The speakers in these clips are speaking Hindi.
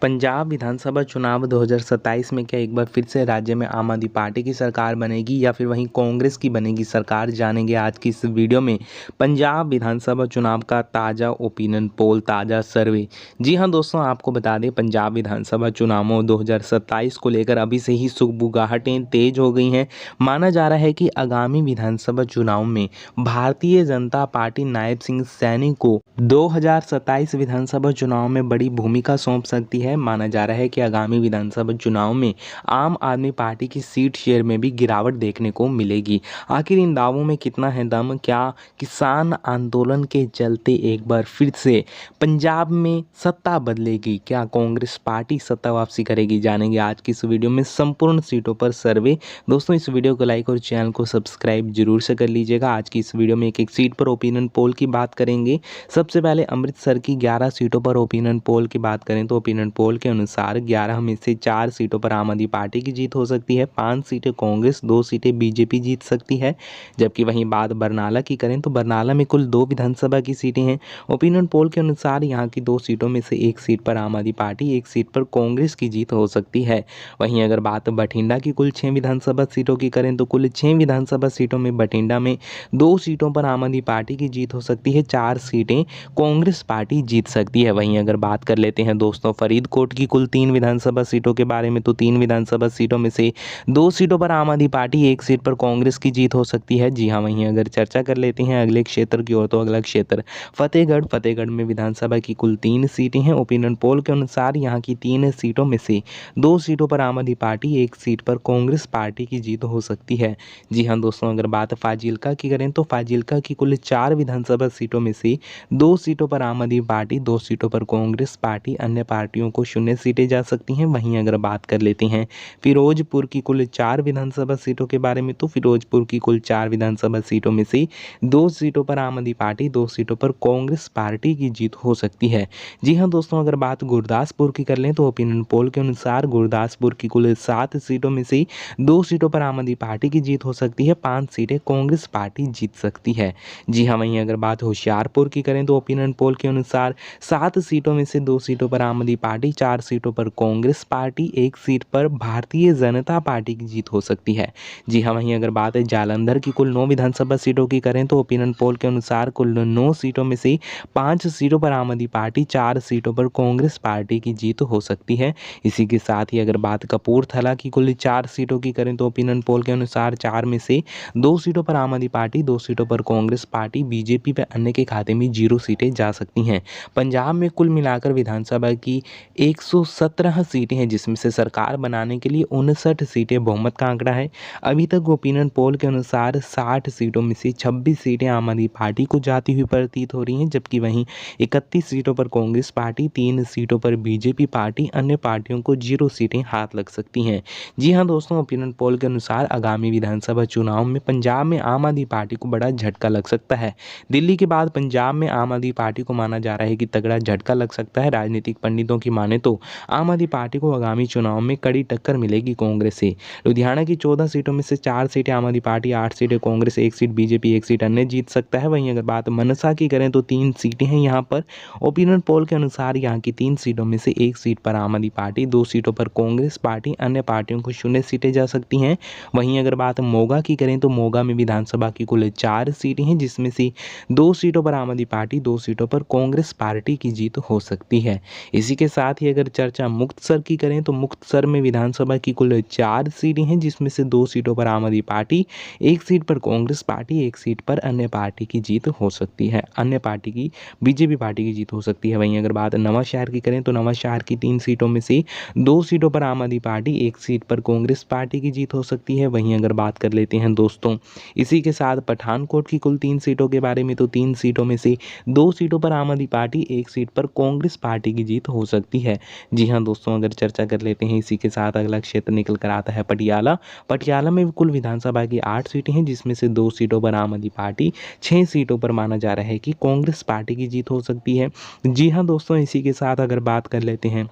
पंजाब विधानसभा चुनाव 2027 में क्या एक बार फिर से राज्य में आम आदमी पार्टी की सरकार बनेगी या फिर वहीं कांग्रेस की बनेगी सरकार, जानेंगे आज की इस वीडियो में। पंजाब विधानसभा चुनाव का ताज़ा ओपिनियन पोल, ताज़ा सर्वे। जी हां दोस्तों, आपको बता दें पंजाब विधानसभा चुनावों 2027 को लेकर अभी से ही सुगबुगाहटें तेज हो गई हैं। माना जा रहा है कि आगामी विधानसभा चुनाव में भारतीय जनता पार्टी नायब सिंह सैनी को 2027 विधानसभा चुनाव में बड़ी भूमिका सौंप सकती है। माना जा रहा है कि आगामी विधानसभा चुनाव में आम आदमी पार्टी की सीट शेयर में भी गिरावट देखने को मिलेगी। आखिर इन दावों में कितना है दम? क्या किसान आंदोलन के चलते एक बार फिर से पंजाब में सत्ता बदलेगी? क्या कांग्रेस पार्टी सत्ता वापसी करेगी? जानेंगे आज की इस वीडियो में संपूर्ण सीटों पर सर्वे। दोस्तों, इस वीडियो को लाइक और चैनल को सब्सक्राइब जरूर से कर लीजिएगा। आज की इस वीडियो में एक एक सीट पर ओपिनियन पोल की बात करेंगे। सबसे पहले अमृतसर की 11 सीटों पर ओपिनियन पोल की बात करें तो ओपिनियन पोल के अनुसार 11 में से 4 सीटों पर आम आदमी पार्टी की जीत हो सकती है, 5 सीटें कांग्रेस, 2 सीटें बीजेपी जीत सकती है। जबकि वहीं बात बरनाला की करें तो बरनाला में कुल 2 विधानसभा की सीटें हैं। ओपिनियन पोल के अनुसार यहाँ की 2 सीटों में से 1 सीट पर आम आदमी पार्टी, 1 सीट पर कांग्रेस की जीत हो सकती है। वहीं अगर बात बठिंडा की कुल 6 विधानसभा सीटों की करें तो कुल 6 विधानसभा सीटों में बठिंडा में 2 सीटों पर आम आदमी पार्टी की जीत हो सकती है, 4 सीटें कांग्रेस पार्टी जीत सकती है। वहीं अगर बात कर लेते हैं दोस्तों फरीदकोट की कुल 3 विधानसभा सीटों के बारे में तो 3 विधानसभा सीटों में से 2 सीटों पर आम आदमी पार्टी, 1 सीट पर कांग्रेस की जीत हो सकती है। जी हाँ, वहीं अगर चर्चा कर लेते हैं अगले क्षेत्र की ओर तो अगला क्षेत्र फतेहगढ़ में विधानसभा की कुल 3 सीटें हैं। ओपिनियन पोल के अनुसार यहाँ की 3 सीटों में से 2 सीटों पर आम आदमी पार्टी, 1 सीट पर कांग्रेस पार्टी की जीत हो सकती है। जी हाँ दोस्तों, अगर बात फाजिल्का की करें तो फाजिल्का की कुल 4 विधानसभा सीटों में से 2 सीटों पर आम आदमी पार्टी, 2 सीटों पर कांग्रेस पार्टी, अन्य पार्टियों को 0 सीटें जा सकती हैं। वहीं अगर बात कर लेते हैं फिरोजपुर की कुल 4 विधानसभा सीटों के बारे में तो फिरोजपुर की कुल 4 विधानसभा सीटों में से 2 सीटों पर आम आदमी पार्टी, 2 सीटों पर कांग्रेस पार्टी की जीत हो सकती है। जी हाँ दोस्तों, अगर बात गुरदासपुर की कर लें तो ओपिनियन पोल के अनुसार गुरदासपुर की कुल 7 सीटों में से 2 सीटों पर आम आदमी पार्टी की जीत हो सकती है, 5 सीटें कांग्रेस पार्टी जीत सकती है। जी हाँ, वहीं अगर बात होशियारपुर की करें तो ओपिनियन पोल के अनुसार 7 सीटों में से 2 सीटों पर आम आदमी पार्टी, 4 सीटों पर कांग्रेस पार्टी, 1 सीट पर भारतीय जनता पार्टी की जीत हो सकती है। जी हाँ, वहीं अगर बात है जालंधर की कुल 9 विधानसभा सीटों की करें तो ओपिनियन पोल के अनुसार कुल 9 सीटों में से 5 सीटों पर आम आदमी पार्टी, 4 सीटों पर कांग्रेस पार्टी की जीत हो सकती है। इसी के साथ ही अगर बात कपूरथला की कुल 4 सीटों की करें तो ओपिनियन पोल के अनुसार 4 में से 2 सीटों पर आम आदमी पार्टी, 2 सीटों पर कांग्रेस पार्टी, बीजेपी व अन्य के खाते में 0 सीटें जा सकती हैं। पंजाब में कुल मिलाकर विधानसभा की 117 सीटें हैं, जिसमें से सरकार बनाने के लिए 59 सीटें बहुमत का आंकड़ा है। अभी तक ओपिनियन पोल के अनुसार 60 सीटों में से 26 सीटें आम आदमी पार्टी को जाती हुई प्रतीत हो रही हैं, जबकि वहीं 31 सीटों पर कांग्रेस पार्टी, 3 सीटों पर बीजेपी पार्टी, अन्य पार्टियों को 0 सीटें हाथ लग सकती हैं। जी हाँ दोस्तों, ओपिनियन पोल के अनुसार आगामी विधानसभा चुनाव में पंजाब में आम आदमी पार्टी को बड़ा झटका लग सकता है। दिल्ली के बाद पंजाब में आम आदमी पार्टी को माना जा रहा है कि तगड़ा झटका लग सकता है। राजनीतिक पंडितों की माने तो आम आदमी पार्टी को आगामी चुनाव में कड़ी टक्कर मिलेगी कांग्रेस से। लुधियाना की 14 सीटों में से 4 सीटें आम आदमी पार्टी, 8 सीटें कांग्रेस, 1 सीट बीजेपी, 1 सीट अन्य जीत सकता है। वहीं अगर बात मनसा की करें तो 3 सीटें हैं यहाँ पर। ओपिनियन पोल के अनुसार यहाँ की 3 सीटों में से 1 सीट पर आम आदमी पार्टी, 2 सीटों पर कांग्रेस पार्टी, अन्य पार्टियों को 0 सीटें जा सकती हैं। वहीं अगर बात मोगा की करें तो मोगा में विधानसभा की कुल 4 सीटें हैं, जिसमें से 2 सीटों पर आम आदमी पार्टी, 2 सीटों पर कांग्रेस पार्टी की जीत हो सकती है। इसी के साथ ही अगर चर्चा मुक्तसर की करें तो मुक्तसर में विधानसभा की कुल 4 सीटें हैं, जिसमें से 2 सीटों पर आम आदमी पार्टी, 1 सीट पर कांग्रेस पार्टी, 1 सीट पर अन्य पार्टी की जीत हो सकती है, अन्य पार्टी की बीजेपी पार्टी की जीत हो सकती है। वहीं अगर बात नवांशहर की करें तो नवांशहर की 3 सीटों में से 2 सीटों पर आम आदमी पार्टी, 1 सीट पर कांग्रेस पार्टी की जीत हो सकती है। वहीं अगर बात कर लेते हैं दोस्तों इसी के साथ पठानकोट की कुल 3 सीटों के बारे में तो 3 सीटों में से 2 सीटों पर आम आदमी पार्टी, 1 सीट पर कांग्रेस पार्टी की जीत हो सकती है। जी हाँ दोस्तों, अगर चर्चा कर लेते हैं इसी के साथ अगला क्षेत्र निकल कर आता है पटियाला। पटियाला में कुल विधानसभा की 8 सीटें हैं, जिसमें से 2 सीटों पर आम आदमी पार्टी, 6 सीटों पर माना जा रहा है कि कांग्रेस पार्टी की जीत हो सकती है। जी हाँ दोस्तों, इसी के साथ अगर बात कर लेते हैं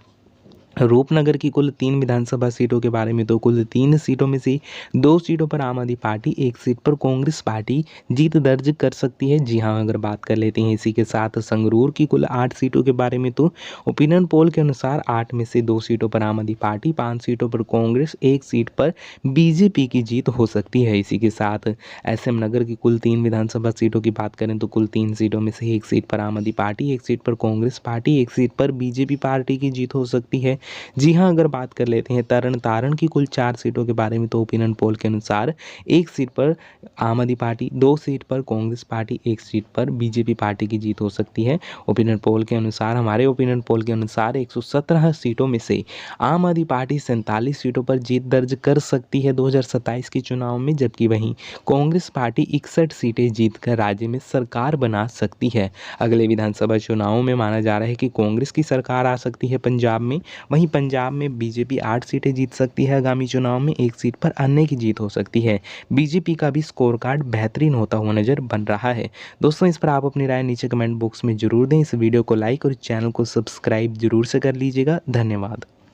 रूपनगर की कुल 3 विधानसभा सीटों के बारे में, तो कुल 3 सीटों में से 2 सीटों पर आम आदमी पार्टी, 1 सीट पर कांग्रेस पार्टी जीत दर्ज कर सकती है। जी हाँ, अगर बात कर लेते हैं इसी के साथ संगरूर की कुल 8 सीटों के बारे में, तो ओपिनियन पोल के अनुसार 8 में से 2 सीटों पर आम आदमी पार्टी, 5 सीटों पर कांग्रेस, 1 सीट पर बीजेपी की जीत हो सकती है। इसी के साथ एसएम नगर की कुल 3 विधानसभा सीटों की बात करें तो कुल 3 सीटों में से 1 सीट पर आम आदमी पार्टी, 1 सीट पर कांग्रेस पार्टी, 1 सीट पर बीजेपी पार्टी की जीत हो सकती है। जी हाँ, अगर बात कर लेते हैं तरन तारण की कुल 4 सीटों के बारे में, तो ओपिनियन पोल के अनुसार 1 सीट पर आम आदमी पार्टी, 2 सीट पर कांग्रेस पार्टी, 1 सीट पर बीजेपी पार्टी की जीत हो सकती है। ओपिनियन पोल के अनुसार, हमारे ओपिनियन पोल के अनुसार 117 सीटों में से आम आदमी पार्टी 47 सीटों पर जीत दर्ज कर सकती है 2027 के चुनाव में, जबकि वहीं कांग्रेस पार्टी 61 सीटें जीतकर राज्य में सरकार बना सकती है। अगले विधानसभा चुनावों में माना जा रहा है कि कांग्रेस की सरकार आ सकती है पंजाब में, वहीं पंजाब में बीजेपी 8 सीटें जीत सकती है आगामी चुनाव में, 1 सीट पर अन्य की जीत हो सकती है। बीजेपी का भी स्कोर कार्ड बेहतरीन होता हुआ नजर बन रहा है। दोस्तों, इस पर आप अपनी राय नीचे कमेंट बॉक्स में जरूर दें। इस वीडियो को लाइक और चैनल को सब्सक्राइब जरूर से कर लीजिएगा। धन्यवाद।